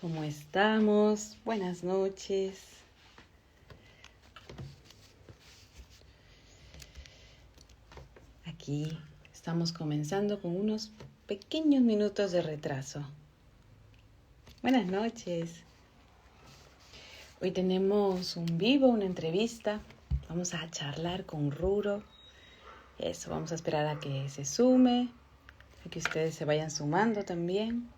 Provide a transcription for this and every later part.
¿Cómo estamos? Buenas noches. Aquí estamos comenzando con unos pequeños minutos de retraso. Buenas noches. Hoy tenemos un vivo, una entrevista. Vamos a charlar con Ruro. Eso, vamos a esperar a que se sume, a que ustedes se vayan sumando también.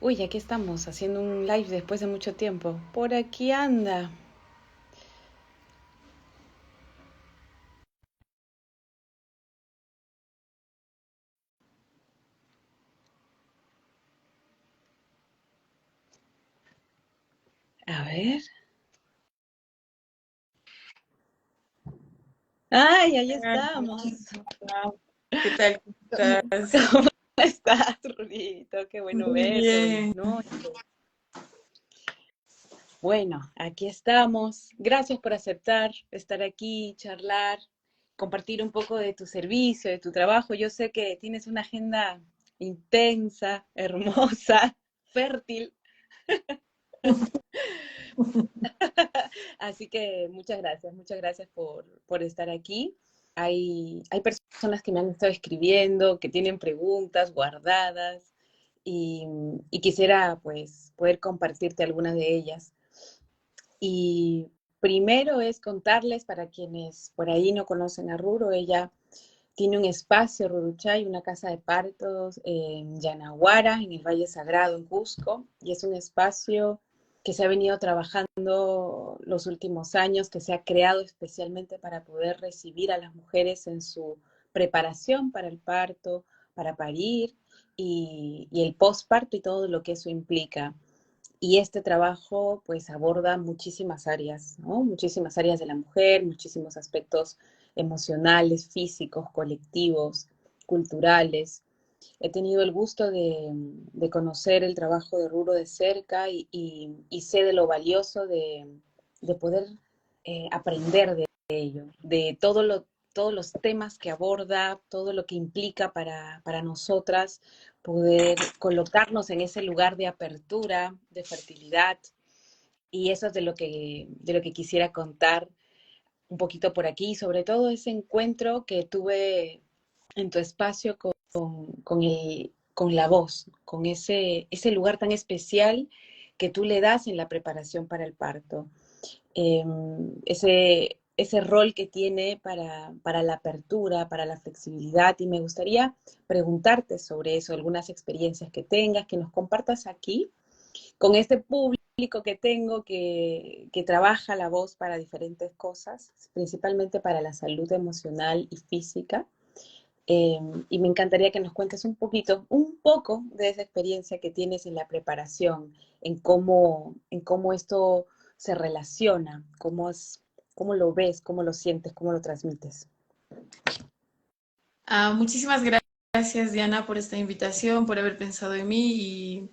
Uy, aquí estamos haciendo un live después de mucho tiempo. Por aquí anda. A ver. ¡Ay, ahí estamos! ¿Qué tal? ¿Cómo estás? ¿Cómo estás, Rurito? Qué bueno Muy verte, buenas bien. noches. Bueno, aquí estamos. Gracias por aceptar estar aquí, charlar, compartir un poco de tu servicio, de tu trabajo. Yo sé que tienes una agenda intensa, hermosa, fértil, así que muchas gracias por estar aquí. Hay personas que me han estado escribiendo, que tienen preguntas guardadas y, y quisiera pues poder compartirte algunas de ellas. Y primero es contarles para quienes por ahí no conocen a Ruro, ella tiene un espacio, Ruruchay, una casa de partos en Yanaguara, en el Valle Sagrado, en Cusco, y es un espacio que se ha venido trabajando los últimos años, que se ha creado especialmente para poder recibir a las mujeres en su preparación para el parto, para parir y el posparto y todo lo que eso implica. Y este trabajo pues aborda muchísimas áreas, ¿no? Muchísimas áreas de la mujer, muchísimos aspectos emocionales, físicos, colectivos, culturales. He tenido el gusto de conocer el trabajo de Ruro de cerca y sé de lo valioso de poder aprender de ello, de todos los temas que aborda, todo lo que implica para nosotras poder colocarnos en ese lugar de apertura, de fertilidad. Y eso es de lo que quisiera contar un poquito por aquí, sobre todo ese encuentro que tuve en tu espacio con la voz, con ese lugar tan especial que tú le das en la preparación para el parto. Ese rol que tiene para la apertura, para la flexibilidad, y me gustaría preguntarte sobre eso, algunas experiencias que tengas, que nos compartas aquí con este público que tengo que trabaja la voz para diferentes cosas, principalmente para la salud emocional y física. Y me encantaría que nos cuentes un poco de esa experiencia que tienes en la preparación, en cómo esto se relaciona, cómo lo ves, cómo lo sientes, cómo lo transmites. Muchísimas gracias, Diana, por esta invitación, por haber pensado en mí y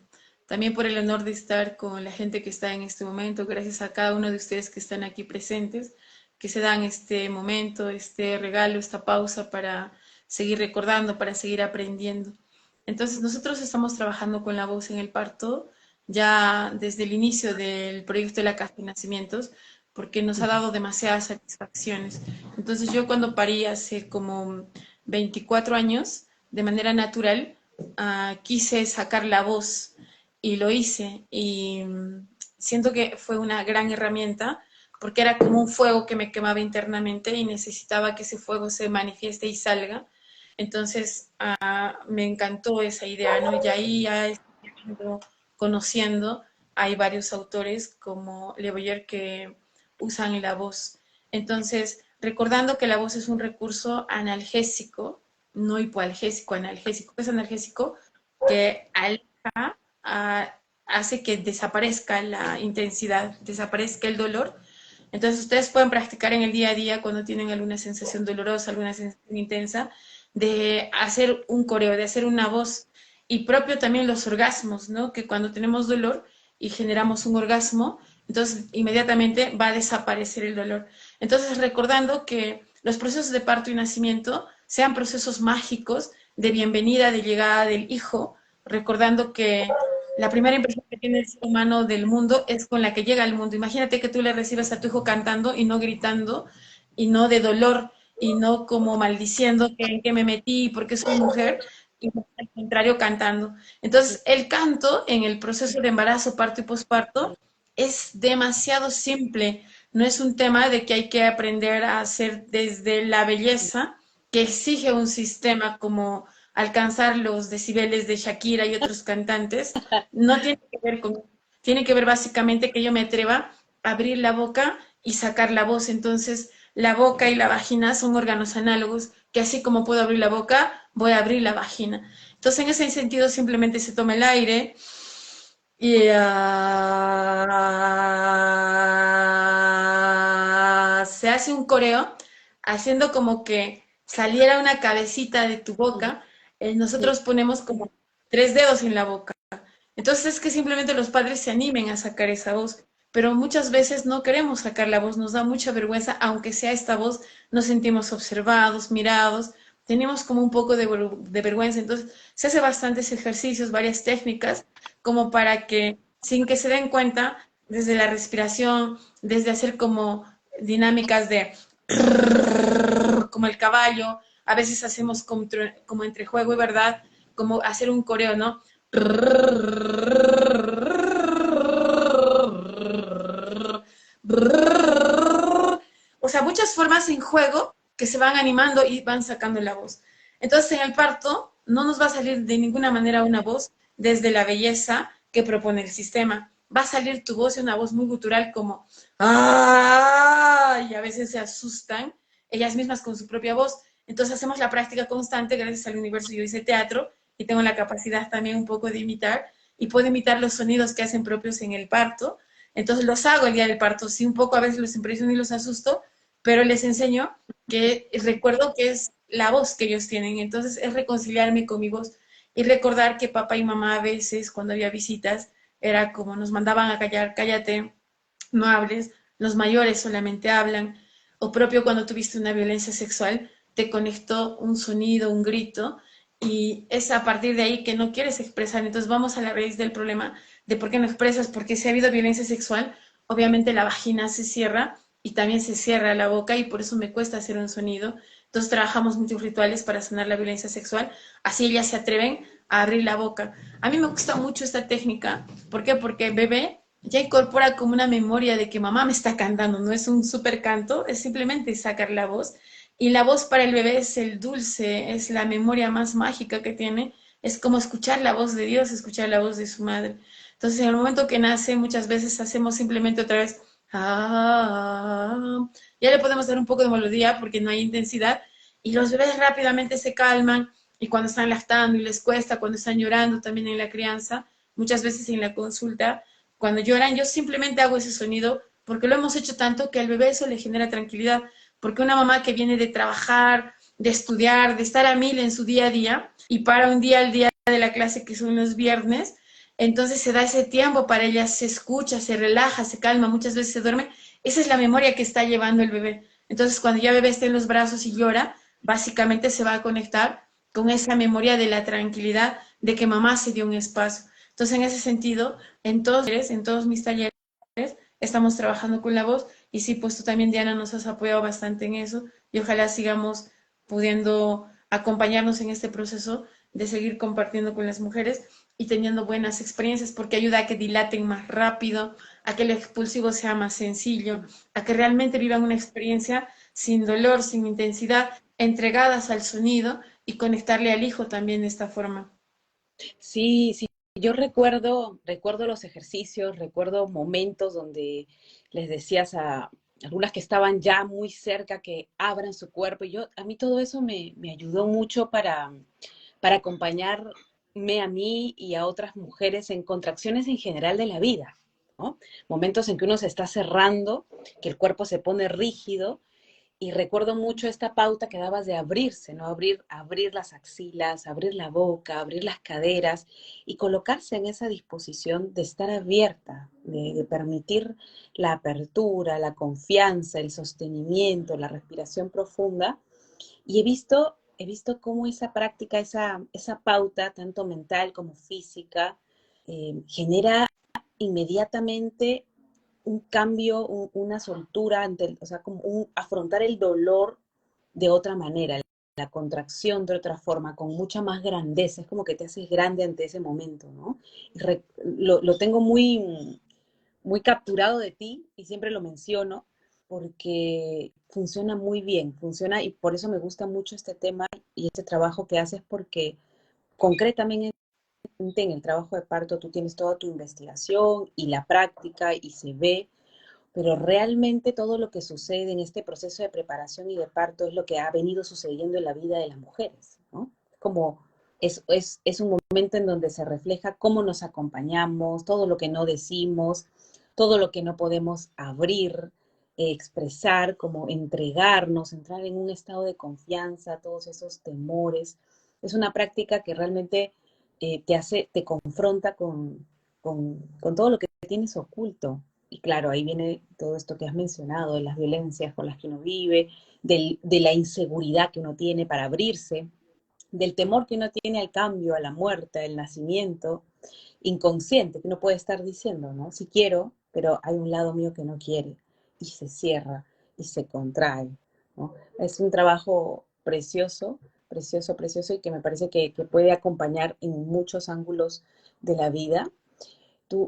también por el honor de estar con la gente que está en este momento. Gracias a cada uno de ustedes que están aquí presentes, que se dan este momento, este regalo, esta pausa para seguir recordando, para seguir aprendiendo. Entonces, nosotros estamos trabajando con la voz en el parto ya desde el inicio del proyecto de la Casa de Nacimientos, porque nos ha dado demasiadas satisfacciones. Entonces, yo cuando parí hace como 24 años, de manera natural, quise sacar la voz y lo hice. Y siento que fue una gran herramienta porque era como un fuego que me quemaba internamente y necesitaba que ese fuego se manifieste y salga. Entonces me encantó esa idea, ¿no? Y ahí ya estoy conociendo, hay varios autores como Le Boyer que usan la voz. Entonces, recordando que la voz es un recurso analgésico, no hipoalgésico, analgésico. Es analgésico que aleja, hace que desaparezca la intensidad, desaparezca el dolor. Entonces ustedes pueden practicar en el día a día cuando tienen alguna sensación dolorosa, alguna sensación intensa, de hacer un coreo, de hacer una voz. Y propio también los orgasmos, ¿no? Que cuando tenemos dolor y generamos un orgasmo, entonces inmediatamente va a desaparecer el dolor. Entonces recordando que los procesos de parto y nacimiento sean procesos mágicos de bienvenida, de llegada del hijo, recordando que la primera impresión que tiene el ser humano del mundo es con la que llega al mundo. Imagínate que tú le recibes a tu hijo cantando y no gritando, y no de dolor, y no como maldiciendo que en qué me metí, porque soy mujer, y al contrario cantando. Entonces, el canto en el proceso de embarazo, parto y posparto es demasiado simple. No es un tema de que hay que aprender a hacer desde la belleza, que exige un sistema como alcanzar los decibeles de Shakira y otros cantantes. No tiene que ver con, tiene que ver básicamente que yo me atreva a abrir la boca y sacar la voz. Entonces, la boca y la vagina son órganos análogos, que así como puedo abrir la boca, voy a abrir la vagina. Entonces, en ese sentido, simplemente se toma el aire y se hace un coreo, haciendo como que saliera una cabecita de tu boca. Nosotros ponemos como 3 dedos en la boca. Entonces es que simplemente los padres se animen a sacar esa voz, pero muchas veces no queremos sacar la voz, nos da mucha vergüenza, aunque sea esta voz, nos sentimos observados, mirados, tenemos como un poco de vergüenza. Entonces se hace bastantes ejercicios, varias técnicas, como para que sin que se den cuenta, desde la respiración, desde hacer como dinámicas de como el caballo, a veces hacemos como entre juego y verdad, como hacer un coreo, ¿no? O sea, muchas formas en juego que se van animando y van sacando la voz. Entonces, en el parto no nos va a salir de ninguna manera una voz desde la belleza que propone el sistema. Va a salir tu voz, una voz muy gutural como ¡ah! Y a veces se asustan ellas mismas con su propia voz. Entonces hacemos la práctica constante, gracias al universo yo hice teatro y tengo la capacidad también un poco de imitar y puedo imitar los sonidos que hacen propios en el parto. Entonces los hago el día del parto, sí, un poco a veces los impresiono y los asusto, pero les enseño que recuerdo que es la voz que ellos tienen. Entonces es reconciliarme con mi voz y recordar que papá y mamá a veces cuando había visitas era como nos mandaban a callar, cállate, no hables, los mayores solamente hablan, o propio cuando tuviste una violencia sexual, te conectó un sonido, un grito, y es a partir de ahí que no quieres expresar. Entonces vamos a la raíz del problema de por qué no expresas, porque si ha habido violencia sexual, obviamente la vagina se cierra y también se cierra la boca y por eso me cuesta hacer un sonido. Entonces trabajamos muchos rituales para sanar la violencia sexual, así ellas se atreven a abrir la boca. A mí me gusta mucho esta técnica, ¿por qué? Porque bebé ya incorpora como una memoria de que mamá me está cantando, no es un super canto, es simplemente sacar la voz. Y la voz para el bebé es el dulce, es la memoria más mágica que tiene, es como escuchar la voz de Dios, escuchar la voz de su madre. Entonces, en el momento que nace, muchas veces hacemos simplemente otra vez, ah, ya le podemos dar un poco de melodía porque no hay intensidad, y los bebés rápidamente se calman, y cuando están lactando y les cuesta, cuando están llorando también en la crianza, muchas veces en la consulta, cuando lloran, yo simplemente hago ese sonido porque lo hemos hecho tanto que al bebé eso le genera tranquilidad. Porque una mamá que viene de trabajar, de estudiar, de estar a mil en su día a día y para un día al día de la clase que son los viernes, entonces se da ese tiempo para ella, se escucha, se relaja, se calma, muchas veces se duerme. Esa es la memoria que está llevando el bebé. Entonces cuando ya el bebé está en los brazos y llora, básicamente se va a conectar con esa memoria de la tranquilidad de que mamá se dio un espacio. Entonces, en ese sentido, en todos mis talleres, estamos trabajando con la voz y sí, pues tú también, Diana, nos has apoyado bastante en eso y ojalá sigamos pudiendo acompañarnos en este proceso de seguir compartiendo con las mujeres y teniendo buenas experiencias porque ayuda a que dilaten más rápido, a que el expulsivo sea más sencillo, a que realmente vivan una experiencia sin dolor, sin intensidad, entregadas al sonido y conectarle al hijo también de esta forma. Sí, sí, yo recuerdo los ejercicios, recuerdo momentos donde les decías a algunas que estaban ya muy cerca que abran su cuerpo y a mí todo eso me ayudó mucho para acompañarme a mí y a otras mujeres en contracciones en general de la vida, ¿no? Momentos en que uno se está cerrando, que el cuerpo se pone rígido y recuerdo mucho esta pauta que dabas de abrirse, ¿no? Abrir las axilas, abrir la boca, abrir las caderas y colocarse en esa disposición de estar abierta, de permitir la apertura, la confianza, el sostenimiento, la respiración profunda. Y he visto he visto cómo esa práctica, esa pauta, tanto mental como física, genera inmediatamente un cambio, una soltura, o sea, como afrontar el dolor de otra manera, la contracción de otra forma, con mucha más grandeza, es como que te haces grande ante ese momento, ¿no? Lo tengo muy capturado de ti y siempre lo menciono porque funciona muy bien, funciona y por eso me gusta mucho este tema y este trabajo que haces porque concretamente en el trabajo de parto tú tienes toda tu investigación y la práctica y se ve, pero realmente todo lo que sucede en este proceso de preparación y de parto es lo que ha venido sucediendo en la vida de las mujeres, ¿no? Como es un momento en donde se refleja cómo nos acompañamos, todo lo que no decimos, todo lo que no podemos abrir, expresar, como entregarnos, entrar en un estado de confianza, todos esos temores. Es una práctica que realmente te confronta con todo lo que tienes oculto. Y claro, ahí viene todo esto que has mencionado, de las violencias con las que uno vive, de la inseguridad que uno tiene para abrirse, del temor que uno tiene al cambio, a la muerte, al nacimiento, inconsciente, que uno puede estar diciendo, ¿no? Sí quiero, pero hay un lado mío que no quiere, y se cierra, y se contrae, ¿no? Es un trabajo precioso, precioso, precioso, y que me parece que puede acompañar en muchos ángulos de la vida.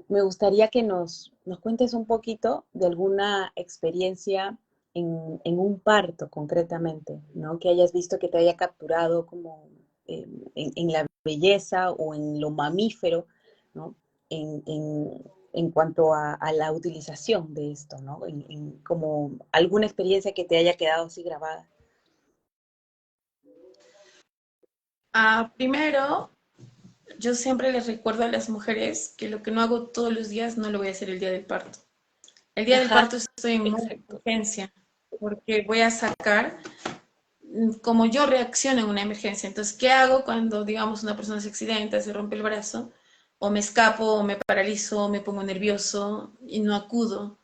Me gustaría que nos cuentes un poquito de alguna experiencia en un parto concretamente, ¿no? Que hayas visto que te haya capturado como en la belleza o en lo mamífero, ¿no? En cuanto a la utilización de esto, ¿no? Como alguna experiencia que te haya quedado así grabada. Primero, yo siempre les recuerdo a las mujeres que lo que no hago todos los días no lo voy a hacer el día del parto. El día del Ajá, parto estoy en modo exacto. urgencia porque voy a sacar como yo reacciono en una emergencia. Entonces, ¿qué hago cuando, digamos, una persona se accidenta, se rompe el brazo? O me escapo, o me paralizo, o me pongo nervioso y no acudo.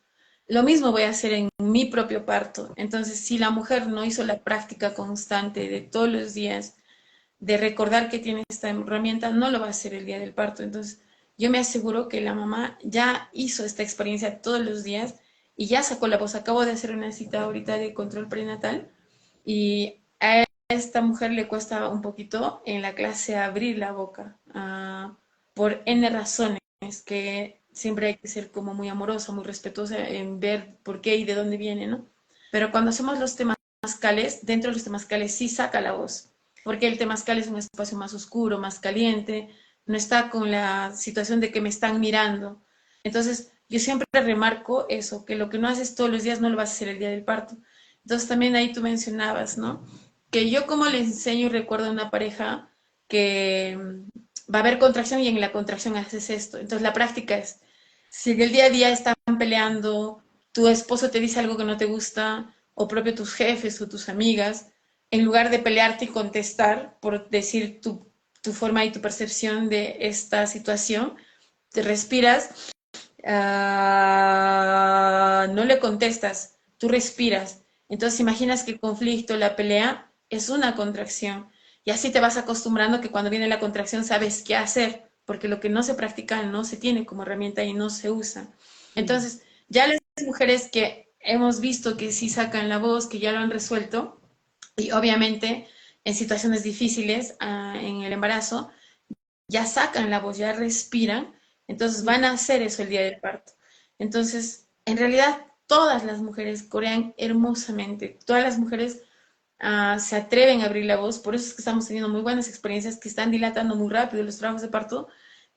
Lo mismo voy a hacer en mi propio parto. Entonces, si la mujer no hizo la práctica constante de todos los días, de recordar que tiene esta herramienta, no lo va a hacer el día del parto. Entonces, yo me aseguro que la mamá ya hizo esta experiencia todos los días y ya sacó la voz. Acabo de hacer una cita ahorita de control prenatal y a esta mujer le cuesta un poquito en la clase abrir la boca, por N razones, que siempre hay que ser como muy amorosa, muy respetuosa en ver por qué y de dónde viene, ¿no? Pero cuando hacemos los temazcales, dentro de los temazcales sí saca la voz, porque el temazcal es un espacio más oscuro, más caliente, no está con la situación de que me están mirando. Entonces, yo siempre remarco eso, que lo que no haces todos los días no lo vas a hacer el día del parto. Entonces también ahí tú mencionabas, ¿no? Que yo como les enseño y recuerdo a una pareja que va a haber contracción y en la contracción haces esto. Entonces la práctica es, si en el día a día están peleando, tu esposo te dice algo que no te gusta, o propio tus jefes o tus amigas, en lugar de pelearte y contestar por decir tu forma y tu percepción de esta situación, te respiras, no le contestas, tú respiras. Entonces imaginas que el conflicto, la pelea, es una contracción. Y así te vas acostumbrando que cuando viene la contracción sabes qué hacer, porque lo que no se practica no se tiene como herramienta y no se usa. Mm. Entonces, ya las mujeres que hemos visto que sí sacan la voz, que ya lo han resuelto, y obviamente en situaciones difíciles en el embarazo, ya sacan la voz, ya respiran, entonces van a hacer eso el día del parto. Entonces, en realidad, todas las mujeres corean hermosamente, todas las mujeres se atreven a abrir la voz, por eso es que estamos teniendo muy buenas experiencias que están dilatando muy rápido los trabajos de parto,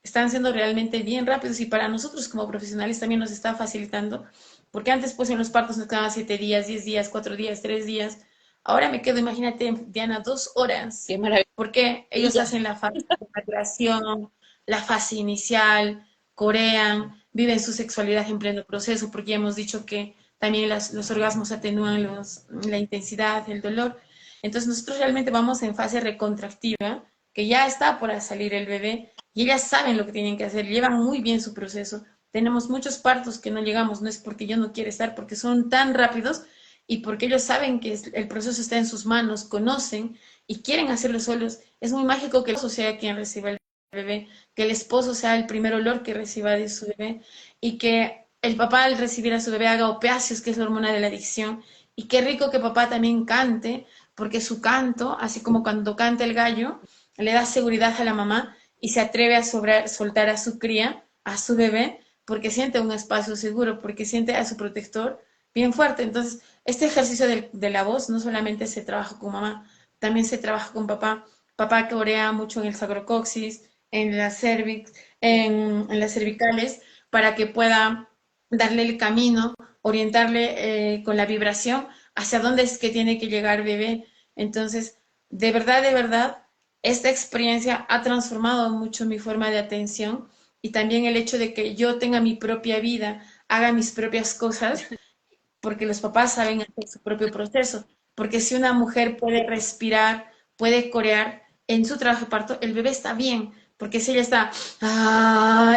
están siendo realmente bien rápidos y para nosotros como profesionales también nos está facilitando, porque antes pues en los partos nos quedaban 7 días, 10 días, 4 días, 3 días, ahora me quedo, imagínate, Diana, 2 horas, Qué maravilla. porque ellos hacen la fase de maturación, la fase inicial, corean, viven su sexualidad en pleno proceso, porque ya hemos dicho que también los orgasmos atenúan la intensidad, el dolor. Entonces nosotros realmente vamos en fase recontractiva, que ya está por salir el bebé, y ellas saben lo que tienen que hacer, llevan muy bien su proceso. Tenemos muchos partos que no llegamos, no es porque yo no quiera estar, porque son tan rápidos y porque ellos saben que el proceso está en sus manos, conocen y quieren hacerlo solos. Es muy mágico que el esposo sea quien reciba el bebé, que el esposo sea el primer olor que reciba de su bebé y que el papá al recibir a su bebé haga opiáceos, que es la hormona de la adicción. Y qué rico que papá también cante, porque su canto, así como cuando canta el gallo, le da seguridad a la mamá y se atreve a soltar a su cría, a su bebé, porque siente un espacio seguro, porque siente a su protector bien fuerte. Entonces, este ejercicio de la voz no solamente se trabaja con mamá, también se trabaja con papá. Papá corea mucho en el sacrocoxis, en la cervix, en las cervicales, para que pueda darle el camino, orientarle con la vibración hacia dónde es que tiene que llegar bebé. Entonces, de verdad, esta experiencia ha transformado mucho mi forma de atención y también el hecho de que yo tenga mi propia vida, haga mis propias cosas, porque los papás saben hacer su propio proceso. Porque si una mujer puede respirar, puede corear en su trabajo de parto, el bebé está bien. Porque si ella está,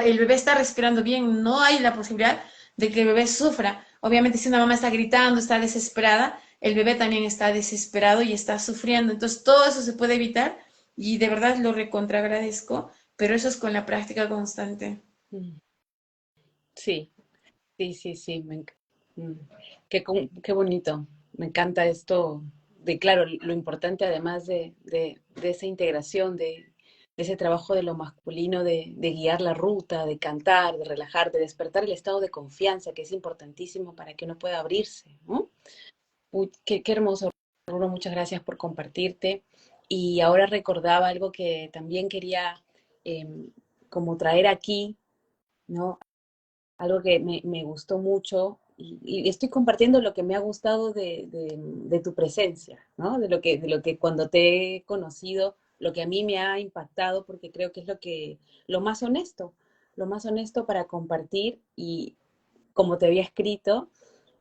el bebé está respirando bien, no hay la posibilidad de que el bebé sufra. Obviamente, si una mamá está gritando, está desesperada, el bebé también está desesperado y está sufriendo. Entonces, todo eso se puede evitar y de verdad lo recontra agradezco, pero eso es con la práctica constante. Mm. Sí, sí, sí, sí. Mm. Qué bonito. Me encanta esto de, claro, lo importante además de esa integración, de ese trabajo de lo masculino, de guiar la ruta, de cantar, de relajar, de despertar el estado de confianza, que es importantísimo para que uno pueda abrirse, ¿no? Uy, qué hermoso, Bruno, muchas gracias por compartirte. Y ahora recordaba algo que también quería em, como traer aquí, ¿no? Algo que me gustó mucho y estoy compartiendo lo que me ha gustado de tu presencia, ¿no? De lo que cuando te he conocido, lo que a mí me ha impactado, porque creo que es lo más honesto para compartir y como te había escrito,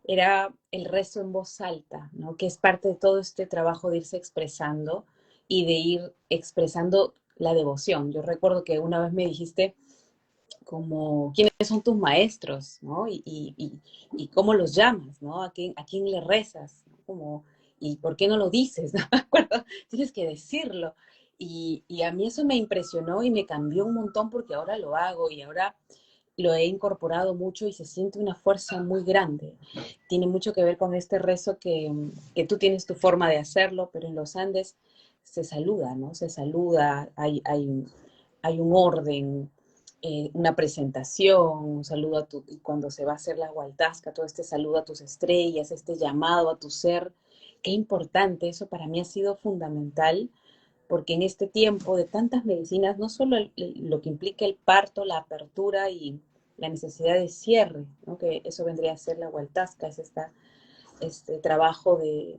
era el rezo en voz alta, ¿no? Que es parte de todo este trabajo de irse expresando y de ir expresando la devoción. Yo recuerdo que una vez me dijiste como quiénes son tus maestros, ¿no? Y cómo los llamas, ¿no? ¿A quién le rezas? ¿No? Como, ¿y por qué no lo dices? ¿No? Me acuerdo, tienes que decirlo. Y a mí eso me impresionó y me cambió un montón porque ahora lo hago y ahora lo he incorporado mucho y se siente una fuerza muy grande. Tiene mucho que ver con este rezo que tú tienes tu forma de hacerlo, pero en los Andes se saluda, ¿no? Se saluda, hay un orden, una presentación, un saludo y cuando se va a hacer la hualtasca, todo este saludo a tus estrellas, este llamado a tu ser, qué importante, eso para mí ha sido fundamental, porque en este tiempo de tantas medicinas, no solo lo que implica el parto, la apertura y la necesidad de cierre, ¿no? Que eso vendría a ser la hualtasca, es este trabajo de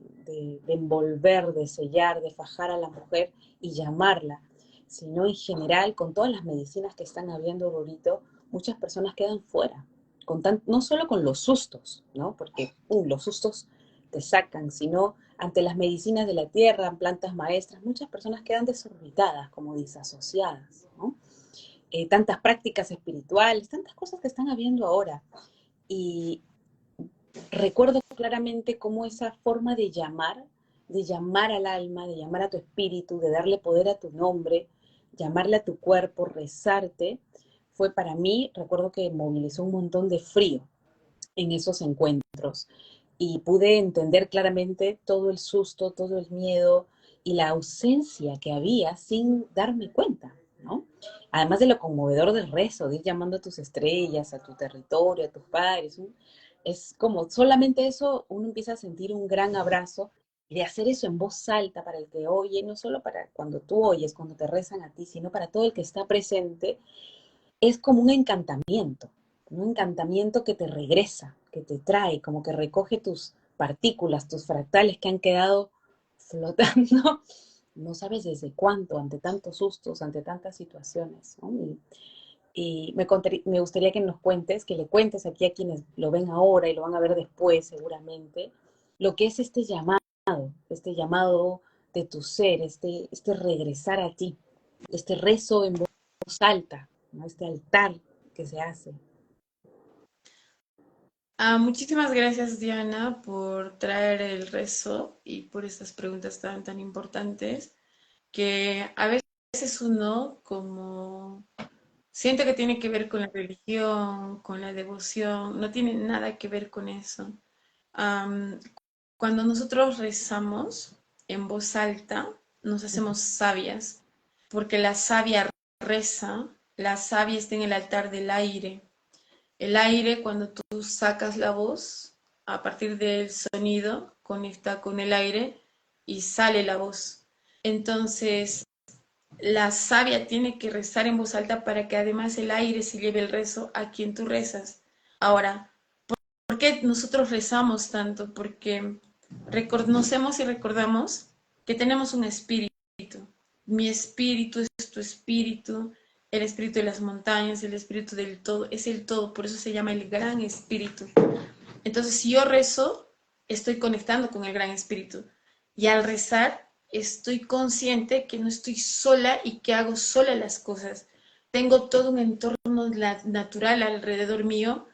envolver, de sellar, de fajar a la mujer y llamarla, sino en general, con todas las medicinas que están habiendo, Rorito, muchas personas quedan fuera, no solo con los sustos, ¿no? Porque los sustos te sacan, sino ante las medicinas de la tierra, plantas maestras, muchas personas quedan desorbitadas, como disasociadas, ¿no? Tantas prácticas espirituales, tantas cosas que están habiendo ahora. Y recuerdo claramente cómo esa forma de llamar al alma, de llamar a tu espíritu, de darle poder a tu nombre, llamarle a tu cuerpo, rezarte, fue para mí, recuerdo que movilizó un montón de frío en esos encuentros y pude entender claramente todo el susto, todo el miedo y la ausencia que había sin darme cuenta, ¿no? Además de lo conmovedor del rezo, de ir llamando a tus estrellas, a tu territorio, a tus padres, es como solamente eso uno empieza a sentir un gran abrazo y de hacer eso en voz alta para el que oye, no solo para cuando tú oyes, cuando te rezan a ti, sino para todo el que está presente, es como un encantamiento que te regresa, que te trae, como que recoge tus partículas, tus fractales que han quedado flotando, no sabes desde cuánto, ante tantos sustos, ante tantas situaciones, ¿no? Me gustaría que nos cuentes, que le cuentes aquí a quienes lo ven ahora y lo van a ver después seguramente, lo que es este llamado de tu ser, este regresar a ti, este rezo en voz alta, ¿no? Este altar que se hace. Muchísimas gracias, Diana, por traer el rezo y por estas preguntas tan importantes. que a veces uno como siente que tiene que ver con la religión, con la devoción, no tiene nada que ver con eso. Am, Cuando nosotros rezamos en voz alta, nos hacemos sabias, porque la sabia reza, la sabia está en el altar del aire. El aire, cuando tú sacas la voz, a partir del sonido, conecta con el aire y sale la voz. Entonces, la sabia tiene que rezar en voz alta para que además el aire se lleve el rezo a quien tú rezas. Ahora, ¿por qué nosotros rezamos tanto? Porque reconocemos y recordamos que tenemos un espíritu. Mi espíritu es tu espíritu, el espíritu de las montañas, el espíritu del todo, es el todo, por eso se llama el gran espíritu. Entonces, si yo rezo, estoy conectando con el gran espíritu. Y al rezar, estoy consciente que no estoy sola y que hago sola las cosas. Tengo todo un entorno natural alrededor mío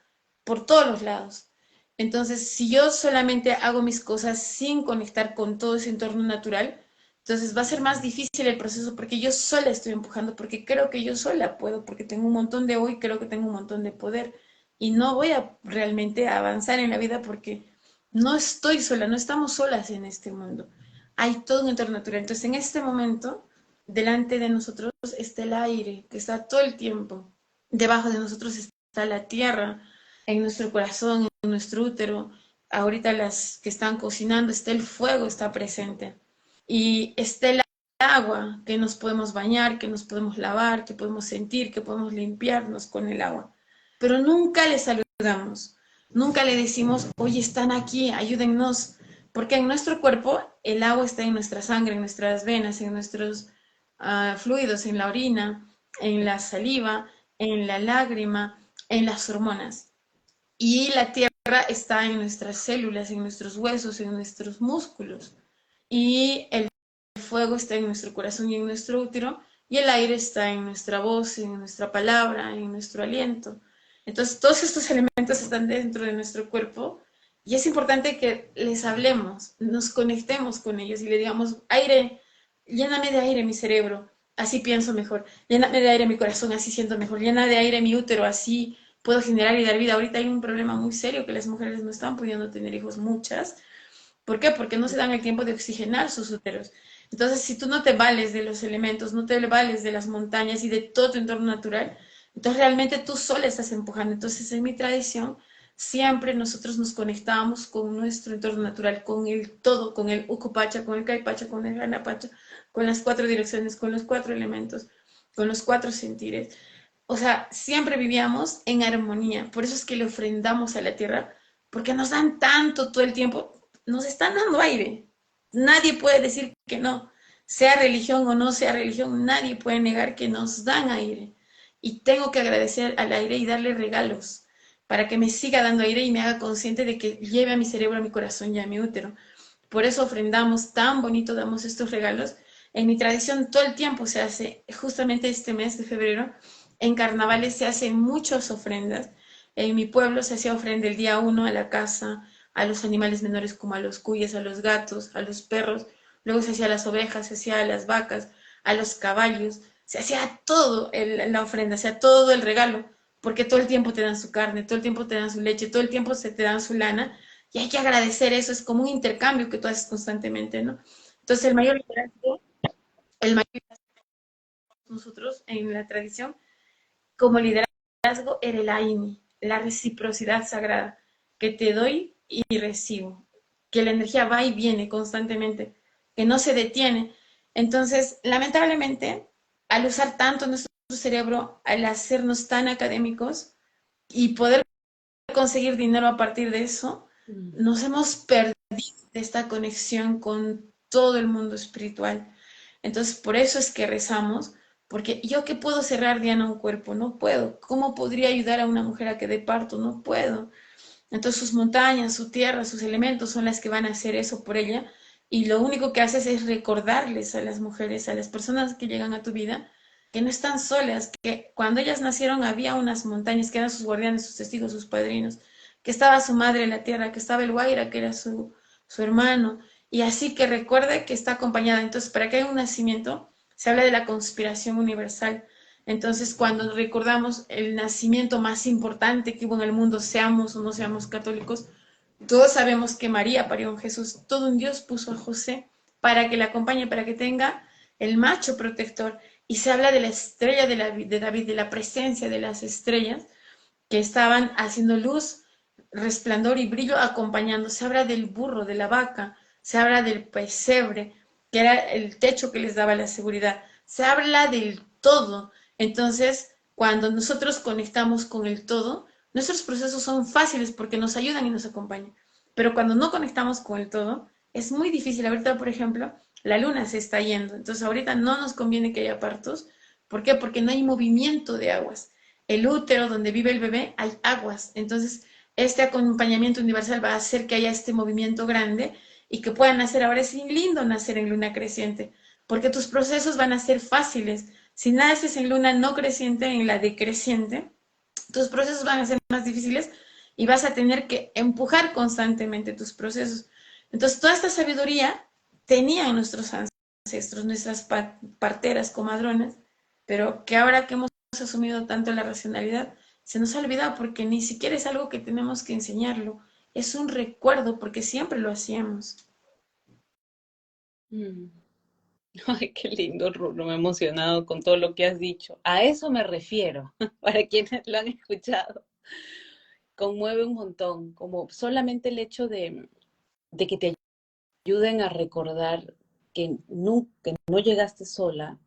por todos los lados. Entonces, si yo solamente hago mis cosas sin conectar con todo ese entorno natural, entonces va a ser más difícil el proceso porque yo sola estoy empujando, porque creo que yo sola puedo, porque tengo un montón de hoy, creo que tengo un montón de poder y no voy a realmente avanzar en la vida porque no estoy sola, no estamos solas en este mundo. Hay todo un entorno natural. Entonces, en este momento, delante de nosotros está el aire, que está todo el tiempo. Debajo de nosotros está la tierra, en nuestro corazón, en nuestro útero. Ahorita las que están cocinando, está el fuego, está presente. Y está el agua, que nos podemos bañar, que nos podemos lavar, que podemos sentir, que podemos limpiarnos con el agua. Pero nunca les saludamos, nunca le decimos, oye, están aquí, ayúdennos, porque en nuestro cuerpo el agua está en nuestra sangre, en nuestras venas, en nuestros fluidos, en la orina, en la saliva, en la lágrima, en las hormonas. Y la tierra está en nuestras células, en nuestros huesos, en nuestros músculos. Y el fuego está en nuestro corazón y en nuestro útero, y el aire está en nuestra voz, en nuestra palabra, en nuestro aliento. Entonces, todos estos elementos están dentro de nuestro cuerpo y es importante que les hablemos, nos conectemos con ellos y le digamos, aire, lléname de aire mi cerebro, así pienso mejor, lléname de aire mi corazón, así siento mejor, llena de aire mi útero, así puedo generar y dar vida. Ahorita hay un problema muy serio que las mujeres no están pudiendo tener hijos, muchas. ¿Por qué? Porque no se dan el tiempo de oxigenar sus úteros. Entonces, si tú no te vales de los elementos, no te vales de las montañas y de todo tu entorno natural, entonces realmente tú sola estás empujando. Entonces, en mi tradición, siempre nosotros nos conectamos con nuestro entorno natural, con el todo, con el Ucupacha, con el Caipacha, con el Ganapacha, con las cuatro direcciones, con los cuatro elementos, con los cuatro sentires. O sea, siempre vivíamos en armonía. Por eso es que le ofrendamos a la tierra, porque nos dan tanto todo el tiempo, nos están dando aire. Nadie puede decir que no, sea religión o no sea religión, nadie puede negar que nos dan aire. Y tengo que agradecer al aire y darle regalos para que me siga dando aire y me haga consciente de que lleve a mi cerebro, a mi corazón y a mi útero. Por eso ofrendamos tan bonito, damos estos regalos. En mi tradición todo el tiempo se hace, justamente este mes de febrero, en carnavales se hacen muchas ofrendas. En mi pueblo se hacía ofrenda el día 1 a la casa, a los animales menores como a los cuyes, a los gatos, a los perros. Luego se hacía a las ovejas, se hacía a las vacas, a los caballos. Se hacía todo la ofrenda, se hacía todo el regalo, porque todo el tiempo te dan su carne, todo el tiempo te dan su leche, todo el tiempo se te dan su lana. Y hay que agradecer eso, es como un intercambio que tú haces constantemente, ¿no? Entonces el mayor liderazgo nosotros en la tradición, como liderazgo, era el AINI, la reciprocidad sagrada, que te doy y recibo, que la energía va y viene constantemente, que no se detiene. Entonces, lamentablemente, al usar tanto nuestro cerebro, al hacernos tan académicos y poder conseguir dinero a partir de eso, nos hemos perdido esta conexión con todo el mundo espiritual. Entonces, por eso es que rezamos, porque yo qué puedo cerrar, Diana, un cuerpo, no puedo. ¿Cómo podría ayudar a una mujer a que dé parto? No puedo. Entonces sus montañas, su tierra, sus elementos son las que van a hacer eso por ella. Y lo único que haces es recordarles a las mujeres, a las personas que llegan a tu vida, que no están solas, que cuando ellas nacieron había unas montañas que eran sus guardianes, sus testigos, sus padrinos, que estaba su madre en la tierra, que estaba el Guaira, que era su hermano, y así que recuerde que está acompañada. Entonces, para que haya un nacimiento, se habla de la conspiración universal. Entonces, cuando recordamos el nacimiento más importante que hubo en el mundo, seamos o no seamos católicos, todos sabemos que María parió a Jesús, todo un Dios puso a José para que le acompañe, para que tenga el macho protector. Y se habla de la estrella de David, de la presencia de las estrellas que estaban haciendo luz, resplandor y brillo acompañando. Se habla del burro, de la vaca, se habla del pesebre, que era el techo que les daba la seguridad. Se habla del todo. Entonces, cuando nosotros conectamos con el todo, nuestros procesos son fáciles porque nos ayudan y nos acompañan. Pero cuando no conectamos con el todo, es muy difícil. Ahorita, por ejemplo, la luna se está yendo. Entonces, ahorita no nos conviene que haya partos. ¿Por qué? Porque no hay movimiento de aguas. El útero donde vive el bebé hay aguas. Entonces, este acompañamiento universal va a hacer que haya este movimiento grande y que puedan nacer. Ahora es lindo nacer en luna creciente, porque tus procesos van a ser fáciles. Si naces en luna no creciente, en la decreciente, tus procesos van a ser más difíciles y vas a tener que empujar constantemente tus procesos. Entonces, toda esta sabiduría tenían nuestros ancestros, nuestras parteras, comadronas, pero que ahora que hemos asumido tanto la racionalidad, se nos ha olvidado porque ni siquiera es algo que tenemos que enseñarlo, es un recuerdo porque siempre lo hacíamos. Mm. Ay, qué lindo, Rulo, me he emocionado con todo lo que has dicho. A eso me refiero, para quienes lo han escuchado. Conmueve un montón, como solamente el hecho de que te ayuden a recordar que no llegaste sola,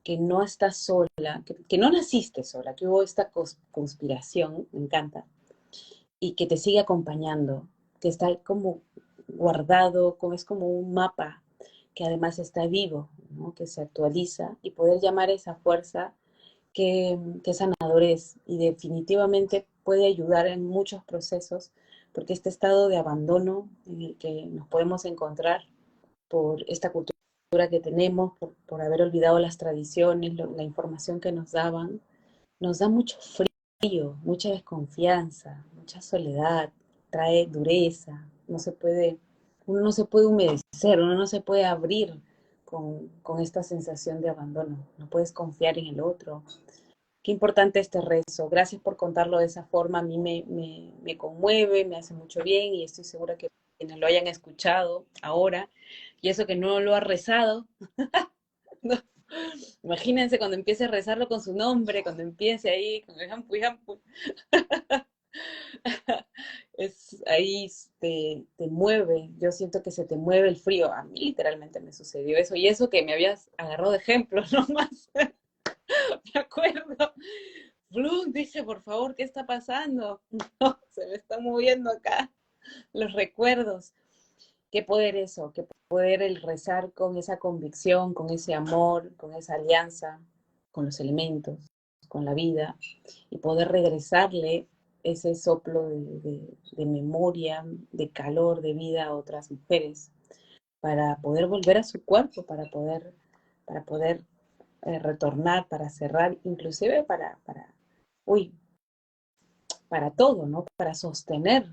que no estás sola, que no naciste sola, que hubo esta conspiración, me encanta, y que te sigue acompañando, que está como guardado, como es como un mapa que además está vivo, ¿no? Que se actualiza y poder llamar a esa fuerza que sanador es y definitivamente puede ayudar en muchos procesos porque este estado de abandono en el que nos podemos encontrar por esta cultura que tenemos, por haber olvidado las tradiciones, la información que nos daban, nos da mucho frío, mucha desconfianza, mucha soledad, trae dureza, uno no se puede humedecer, uno no se puede abrir con esta sensación de abandono, no puedes confiar en el otro. Qué importante este rezo, gracias por contarlo de esa forma, a mí me conmueve, me hace mucho bien y estoy segura que quienes lo hayan escuchado ahora, y eso que no lo ha rezado, ¿no? Imagínense cuando empiece a rezarlo con su nombre, cuando empiece ahí con el jampu y jampu. Es, ahí te mueve, yo siento que se te mueve el frío. A mí literalmente me sucedió eso. Y eso que me habías agarrado de ejemplo nomás. Me acuerdo. Blum, dije, por favor, ¿qué está pasando? No, se me está moviendo acá los recuerdos. Qué poder eso, qué poder el rezar con esa convicción, con ese amor, con esa alianza, con los elementos, con la vida, y poder regresarle ese soplo de memoria, de calor, de vida a otras mujeres, para poder volver a su cuerpo, para poder retornar, para cerrar, inclusive uy, para todo, ¿no? Para sostener,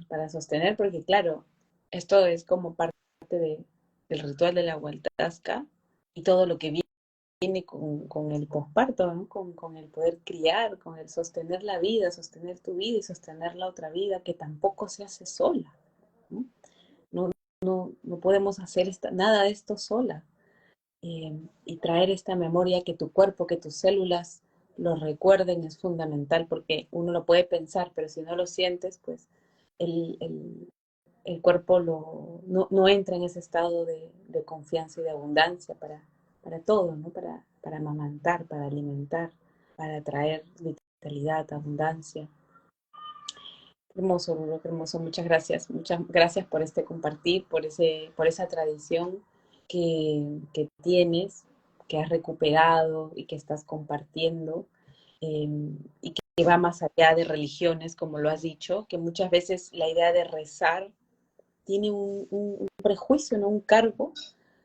porque claro, esto es como parte del ritual de la hualtasca y todo lo que viene con el posparto, ¿no? Con el poder criar, con el sostener la vida, sostener tu vida y sostener la otra vida, que tampoco se hace sola, ¿no? No podemos hacer nada de esto sola. Y traer esta memoria que tu cuerpo, que tus células lo recuerden es fundamental porque uno lo puede pensar, pero si no lo sientes, pues el, el, el cuerpo no entra en ese estado de confianza y de abundancia para todo, ¿no? Para amamantar, para alimentar, para traer vitalidad, abundancia. Hermoso, Ruro, hermoso. Muchas gracias. Muchas gracias por este compartir, por esa tradición que tienes, que has recuperado y que estás compartiendo, eh, y que va más allá de religiones, como lo has dicho, que muchas veces la idea de rezar tiene un prejuicio, ¿no? Un cargo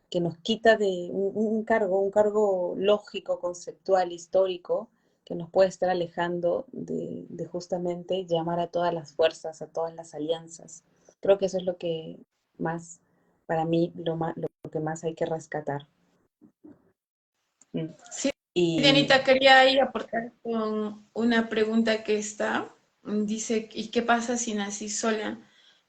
que nos quita de un cargo lógico, conceptual, histórico, que nos puede estar alejando de justamente llamar a todas las fuerzas, a todas las alianzas. Creo que eso es lo que más para mí lo que más hay que rescatar. Mm. Sí, Y Dianita, quería ahí aportar con una pregunta que está. Dice, ¿y qué pasa si nací sola?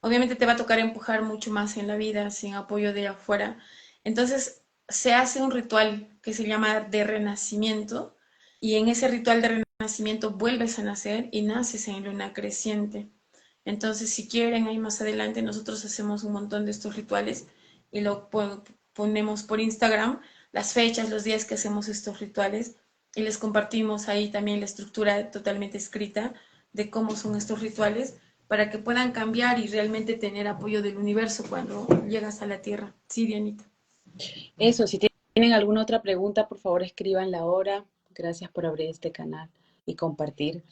Obviamente te va a tocar empujar mucho más en la vida sin apoyo de afuera. Entonces, se hace un ritual que se llama de renacimiento y en ese ritual de renacimiento vuelves a nacer y naces en luna creciente. Entonces, si quieren, ahí más adelante nosotros hacemos un montón de estos rituales y lo ponemos por Instagram, las fechas, los días que hacemos estos rituales y les compartimos ahí también la estructura totalmente escrita de cómo son estos rituales para que puedan cambiar y realmente tener apoyo del universo cuando llegas a la Tierra. Sí, Dianita. eso, si tienen alguna otra pregunta, por favor escríbanla ahora. Gracias por abrir este canal y compartir.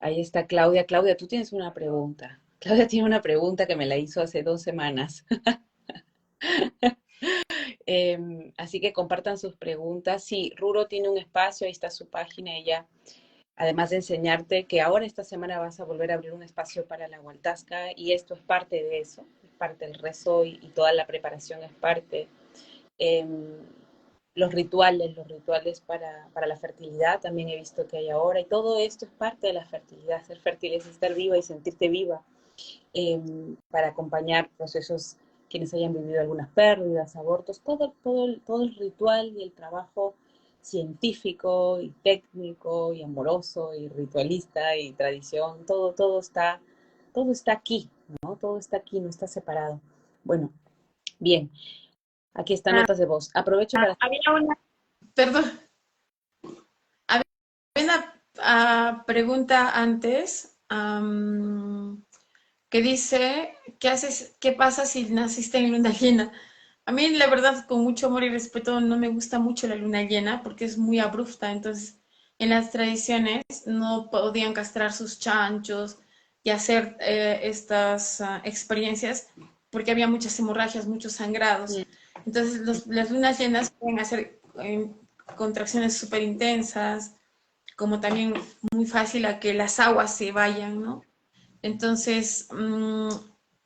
Ahí está Claudia. Claudia, tú tienes una pregunta. Claudia tiene una pregunta que me la hizo hace 2 semanas. Así que compartan sus preguntas. Sí, Ruro tiene un espacio, ahí está su página. Ella, además de enseñarte que ahora esta semana vas a volver a abrir un espacio para la Hualtasca y esto es parte de eso, es parte del rezo y toda la preparación es parte. Em, los rituales para la fertilidad también he visto que hay ahora y todo esto es parte de la fertilidad. Ser fértil es estar viva y sentirte viva para acompañar procesos quienes hayan vivido algunas pérdidas, abortos, todo el ritual y el trabajo científico y técnico y amoroso y ritualista y tradición, todo está aquí, ¿no? Todo está aquí, no está separado. Bueno, bien, aquí están Ah, notas de voz. Aprovecho para... había una, perdón, había una pregunta antes. Que dice, ¿qué haces, qué pasa si naciste en luna llena? A mí, la verdad, con mucho amor y respeto, no me gusta mucho la luna llena porque es muy abrupta. Entonces, en las tradiciones no podían castrar sus chanchos y hacer estas experiencias porque había muchas hemorragias, muchos sangrados. Entonces, las lunas llenas pueden hacer contracciones súper intensas, como también muy fácil a que las aguas se vayan, ¿no? Entonces,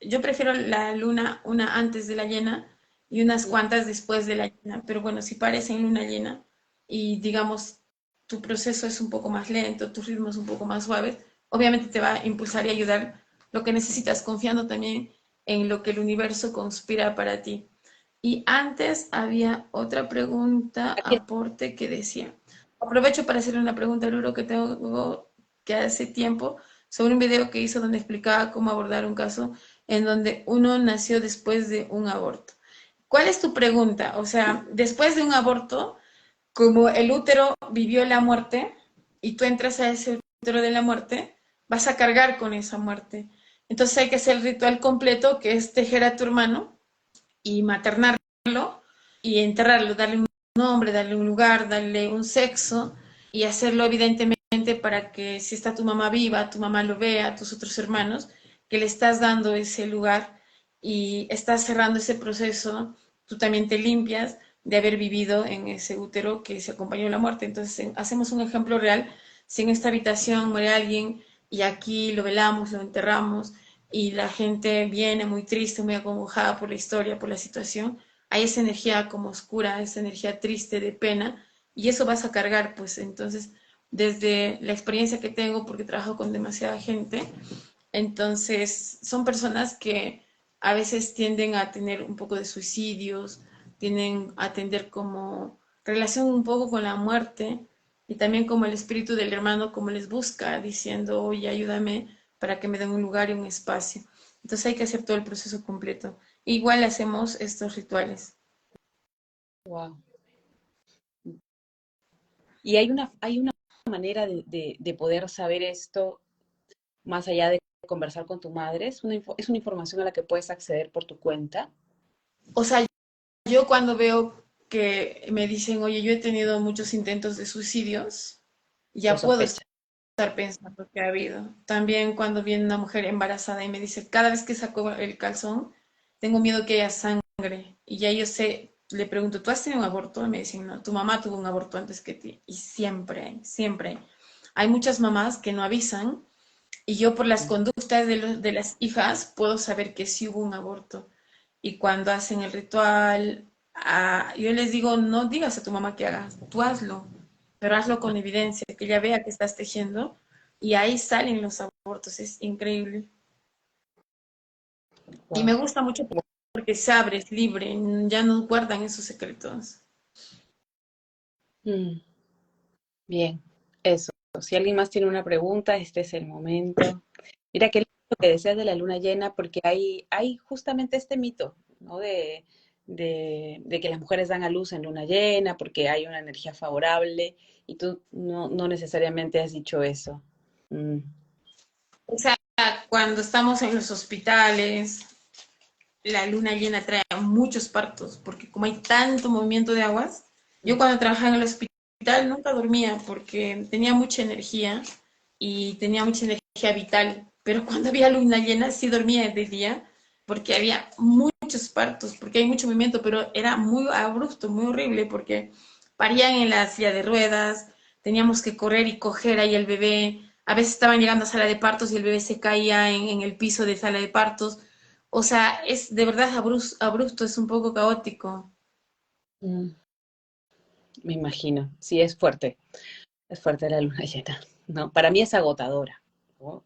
yo prefiero la luna, una antes de la llena y unas cuantas después de la llena. Pero bueno, si parece en luna llena y digamos tu proceso es un poco más lento, tu ritmo es un poco más suave, obviamente te va a impulsar y ayudar lo que necesitas, confiando también en lo que el universo conspira para ti. Y antes había otra pregunta, Aquí, aporte, que decía, aprovecho para hacerle una pregunta al Luro que tengo que hace tiempo sobre un video que hizo donde explicaba cómo abordar un caso en donde uno nació después de un aborto. ¿Cuál es tu pregunta? O sea, después de un aborto, como el útero vivió la muerte y tú entras a ese útero de la muerte, vas a cargar con esa muerte. Entonces hay que hacer el ritual completo, que es tejer a tu hermano y maternarlo y enterrarlo, darle un nombre, darle un lugar, darle un sexo y hacerlo evidentemente para que si está tu mamá viva, tu mamá lo vea, tus otros hermanos, que le estás dando ese lugar y estás cerrando ese proceso, tú también te limpias de haber vivido en ese útero que se acompañó la muerte. Entonces, hacemos un ejemplo real. Si en esta habitación muere alguien y aquí lo velamos, lo enterramos y la gente viene muy triste, muy acongojada por la historia, por la situación, hay esa energía como oscura, esa energía triste de pena, y eso vas a cargar, pues entonces, desde la experiencia que tengo, porque trabajo con demasiada gente, entonces son personas que a veces tienden a tener un poco de suicidios, tienden a tener como relación un poco con la muerte, y también como el espíritu del hermano, como les busca, diciendo, oye, ayúdame para que me den un lugar y un espacio. Entonces hay que hacer todo el proceso completo. Igual hacemos estos rituales. wow. Y hay una manera de poder saber esto más allá de conversar con tu madre. Es una información a la que puedes acceder por tu cuenta. O sea, yo cuando veo que me dicen, oye, yo he tenido muchos intentos de suicidios, Por ya puedo sospecha. estar pensando que ha habido. También cuando viene una mujer embarazada y me dice, cada vez que saco el calzón, tengo miedo que haya sangre. Y ya yo sé, le pregunto, ¿tú has tenido un aborto? Y me dicen, no, tu mamá tuvo un aborto antes que ti. Y siempre, siempre. Hay muchas mamás que no avisan y yo por las conductas de las hijas puedo saber que sí hubo un aborto. y cuando hacen el ritual, yo les digo, no digas a tu mamá que hagas, tú hazlo, pero hazlo con evidencia, que ella vea que estás tejiendo y ahí salen los abortos, es increíble. Y me Wow. gusta mucho porque se abre, es libre, ya no guardan esos secretos. Bien, eso. Si alguien más tiene una pregunta, este es el momento. Mira, qué lindo que deseas de la luna llena, porque hay justamente este mito, ¿no? De que las mujeres dan a luz en luna llena, porque hay una energía favorable, y tú no necesariamente has dicho eso. Mm, O sea, cuando estamos en los hospitales, la luna llena trae muchos partos, porque como hay tanto movimiento de aguas, yo mm, cuando trabajaba en el hospital nunca dormía porque tenía mucha energía y tenía mucha energía vital, pero cuando había luna llena sí dormía de día porque había muchos partos, porque hay mucho movimiento, pero era muy abrupto, muy horrible, porque parían en la silla de ruedas, teníamos que correr y coger ahí el bebé, a veces estaban llegando a sala de partos y el bebé se caía en el piso de sala de partos, o sea, es de verdad abrupto, es un poco caótico. mm, me imagino. Sí, es fuerte la luna llena, ¿no? Para mí es agotadora, ¿no?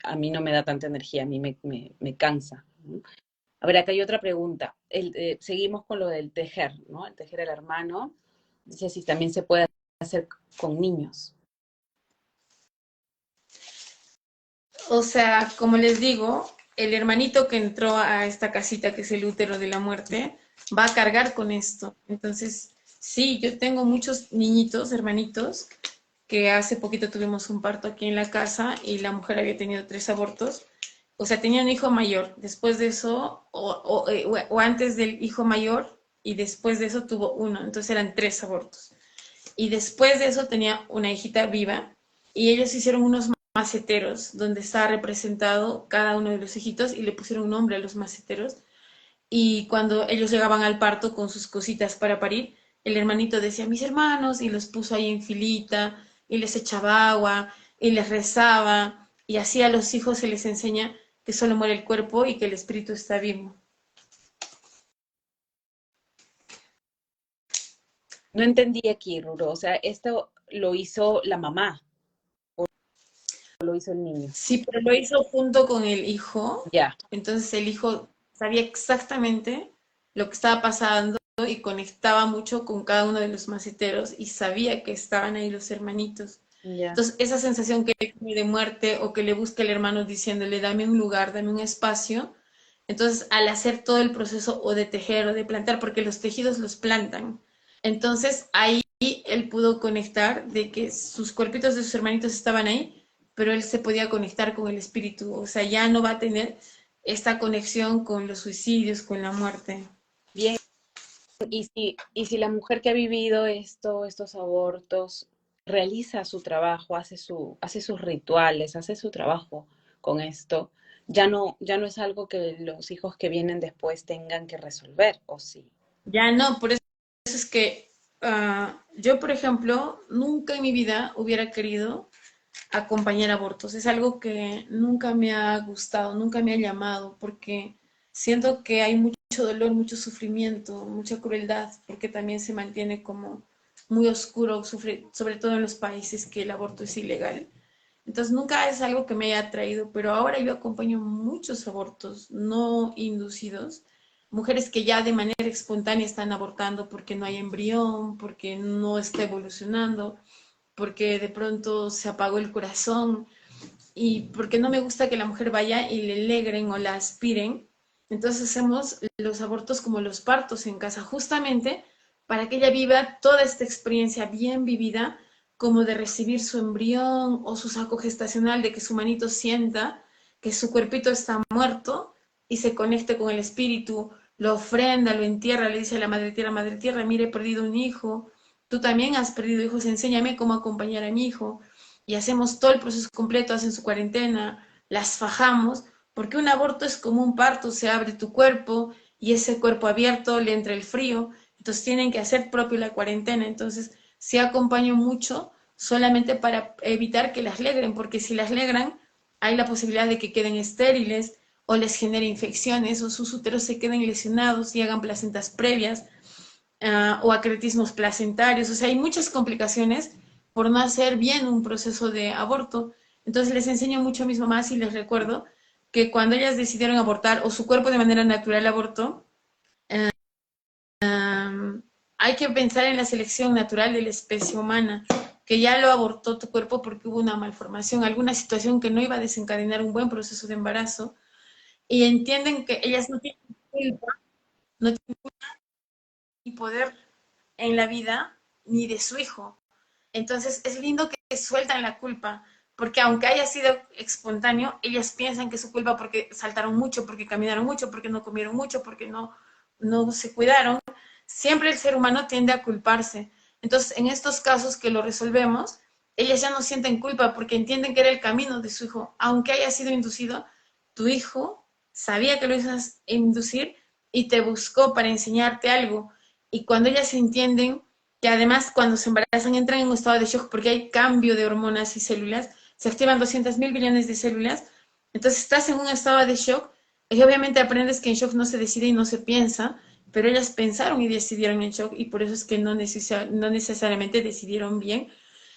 A mí no me da tanta energía, a mí me cansa, ¿no? A ver, acá hay otra pregunta. Seguimos con lo del tejer, ¿no? El tejer el hermano. Dice si también se puede hacer con niños. O sea, como les digo, el hermanito que entró a esta casita, que es el útero de la muerte, va a cargar con esto. Entonces, sí, yo tengo muchos niñitos, hermanitos, que hace poquito tuvimos un parto aquí en la casa y la mujer había tenido 3 abortos. O sea, tenía un hijo mayor. Después de eso, o antes del hijo mayor, y después de eso tuvo uno. Entonces eran 3 abortos. Y después de eso tenía una hijita viva y ellos hicieron unos maceteros donde está representado cada uno de los hijitos y le pusieron un nombre a los maceteros. Y cuando ellos llegaban al parto con sus cositas para parir, el hermanito decía mis hermanos y los puso ahí en filita y les echaba agua y les rezaba y así a los hijos se les enseña que solo muere el cuerpo y que el espíritu está vivo. No entendí aquí, Ruro. O sea, esto lo hizo la mamá o lo hizo el niño. Sí, pero lo hizo junto con el hijo. Ya. Entonces el hijo sabía exactamente lo que estaba pasando y conectaba mucho con cada uno de los maceteros y sabía que estaban ahí los hermanitos. Ya. Entonces esa sensación que tiene de muerte o que le busca el hermano diciéndole dame un lugar, dame un espacio. Entonces al hacer todo el proceso o de tejer o de plantar, porque los tejidos los plantan. Entonces ahí él pudo conectar de que sus cuerpitos de sus hermanitos estaban ahí, pero él se podía conectar con el espíritu, o sea, ya no va a tener esta conexión con los suicidios, con la muerte. Bien. Y si la mujer que ha vivido estos abortos realiza su trabajo, hace sus rituales, hace su trabajo con esto, ya no es algo que los hijos que vienen después tengan que resolver, ¿o sí? Ya no, por eso es que yo, por ejemplo, nunca en mi vida hubiera querido acompañar abortos. Es algo que nunca me ha gustado, nunca me ha llamado, porque siento que hay mucho dolor, mucho sufrimiento, mucha crueldad, porque también se mantiene como muy oscuro, sobre todo en los países que el aborto es ilegal. Entonces nunca es algo que me haya atraído, pero ahora yo acompaño muchos abortos no inducidos, mujeres que ya de manera espontánea están abortando porque no hay embrión, porque no está evolucionando, porque de pronto se apagó el corazón y porque no me gusta que la mujer vaya y le alegren o la aspiren. Entonces hacemos los abortos como los partos en casa, justamente para que ella viva toda esta experiencia bien vivida, como de recibir su embrión o su saco gestacional, de que su manito sienta que su cuerpito está muerto y se conecte con el espíritu, lo ofrenda, lo entierra, le dice a la Madre Tierra, mire, he perdido un hijo, tú también has perdido hijos, enséñame cómo acompañar a mi hijo. Y hacemos todo el proceso completo, hacen su cuarentena, las fajamos, porque un aborto es como un parto, se abre tu cuerpo y ese cuerpo abierto le entra el frío, entonces tienen que hacer propio la cuarentena, entonces sí acompaño mucho solamente para evitar que las legren, porque si las legran hay la posibilidad de que queden estériles o les genere infecciones, o sus úteros se queden lesionados y hagan placentas previas, o acretismos placentarios. O sea, hay muchas complicaciones por no hacer bien un proceso de aborto. Entonces les enseño mucho a mis mamás y les recuerdo que cuando ellas decidieron abortar o su cuerpo de manera natural abortó, hay que pensar en la selección natural de la especie humana, que ya lo abortó tu cuerpo porque hubo una malformación, alguna situación que no iba a desencadenar un buen proceso de embarazo, y entienden que ellas no tienen culpa, no tienen ni poder en la vida ni de su hijo. Entonces es lindo que sueltan la culpa, porque aunque haya sido espontáneo, ellas piensan que es su culpa porque saltaron mucho, porque caminaron mucho, porque no comieron mucho, porque no se cuidaron. Siempre el ser humano tiende a culparse. Entonces, en estos casos que lo resolvemos, ellas ya no sienten culpa porque entienden que era el camino de su hijo. Aunque haya sido inducido, tu hijo sabía que lo ibas a inducir y te buscó para enseñarte algo. Y cuando ellas entienden que además cuando se embarazan entran en un estado de shock porque hay cambio de hormonas y células, se activan 200.000 billones de células, entonces estás en un estado de shock y obviamente aprendes que en shock no se decide y no se piensa, pero ellas pensaron y decidieron en shock y por eso es que no necesariamente decidieron bien.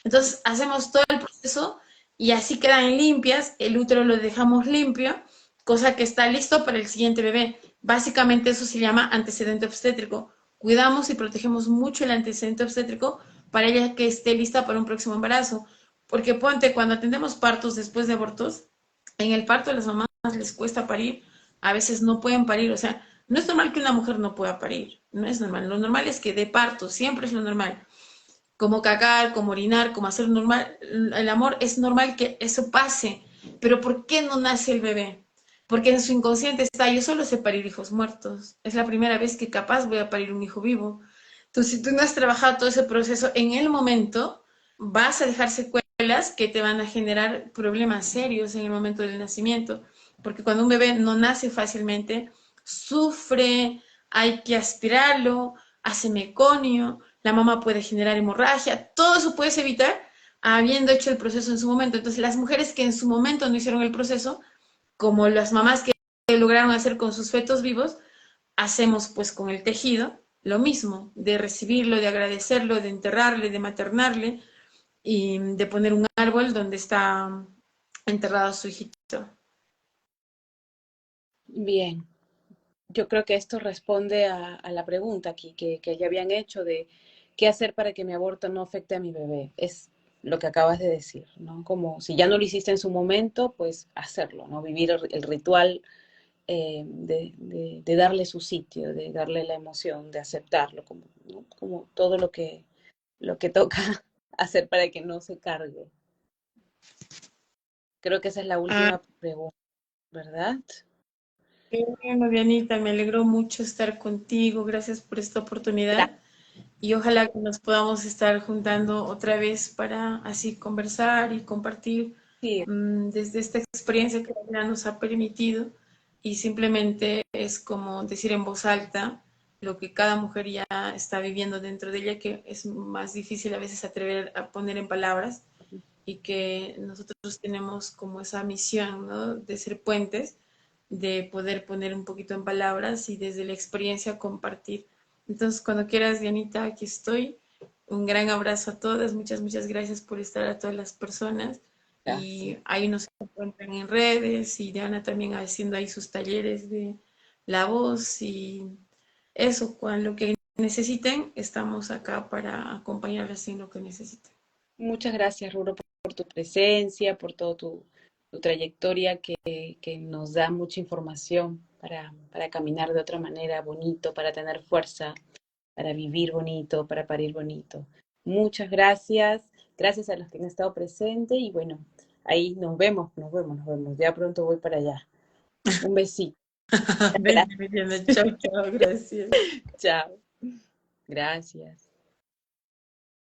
Entonces hacemos todo el proceso y así quedan limpias, el útero lo dejamos limpio, cosa que está listo para el siguiente bebé. Básicamente eso se llama antecedente obstétrico. Cuidamos y protegemos mucho el antecedente obstétrico para ella que esté lista para un próximo embarazo. Porque ponte, cuando atendemos partos después de abortos, en el parto a las mamás les cuesta parir, a veces no pueden parir, o sea, no es normal que una mujer no pueda parir, no es normal, lo normal es que dé parto, siempre es lo normal, como cagar, como orinar, como hacer normal, el amor es normal que eso pase, pero ¿por qué no nace el bebé? Porque en su inconsciente está, yo solo sé parir hijos muertos, es la primera vez que capaz voy a parir un hijo vivo. Entonces, si tú no has trabajado todo ese proceso en el momento, vas a dejar secuelas que te van a generar problemas serios en el momento del nacimiento, porque cuando un bebé no nace fácilmente, sufre, hay que aspirarlo, hace meconio, la mamá puede generar hemorragia, todo eso puedes evitar habiendo hecho el proceso en su momento. Entonces, las mujeres que en su momento no hicieron el proceso, como las mamás que lograron hacer con sus fetos vivos, hacemos pues con el tejido lo mismo, de recibirlo, de agradecerlo, de enterrarle, de maternarle y de poner un árbol donde está enterrado su hijito. Bien, yo creo que esto responde a la pregunta aquí que ya habían hecho de qué hacer para que mi aborto no afecte a mi bebé. Es lo que acabas de decir, ¿no? Como si ya no lo hiciste en su momento, pues hacerlo, ¿no? Vivir el ritual de darle su sitio, de darle la emoción, de aceptarlo, como, ¿no? Como todo lo que toca hacer para que no se cargue. Creo que esa es la Ah, última pregunta, ¿verdad? qué bueno, Dianita, me alegró mucho estar contigo, gracias por esta oportunidad y ojalá que nos podamos estar juntando otra vez para así conversar y compartir Sí, desde esta experiencia que la vida nos ha permitido y simplemente es como decir en voz alta lo que cada mujer ya está viviendo dentro de ella, que es más difícil a veces atrever a poner en palabras y que nosotros tenemos como esa misión, ¿no? De ser puentes, de poder poner un poquito en palabras y desde la experiencia compartir. Entonces, cuando quieras, Dianita, aquí estoy. Un gran abrazo a todas, muchas gracias por estar a todas las personas y gracias. ahí nos encuentran en redes y Diana también haciendo ahí sus talleres de la voz y eso, cuando lo que necesiten, estamos acá para acompañarlas en lo que necesiten. Muchas gracias, Ruro, por tu presencia, por toda tu trayectoria que nos da mucha información para caminar de otra manera bonito, para tener fuerza, para vivir bonito, para parir bonito. Muchas gracias. Gracias a los que han estado presentes y bueno, ahí nos vemos. Ya pronto voy para allá. Un besito. Bendiciones, chao, chao, gracias. Chao. Gracias.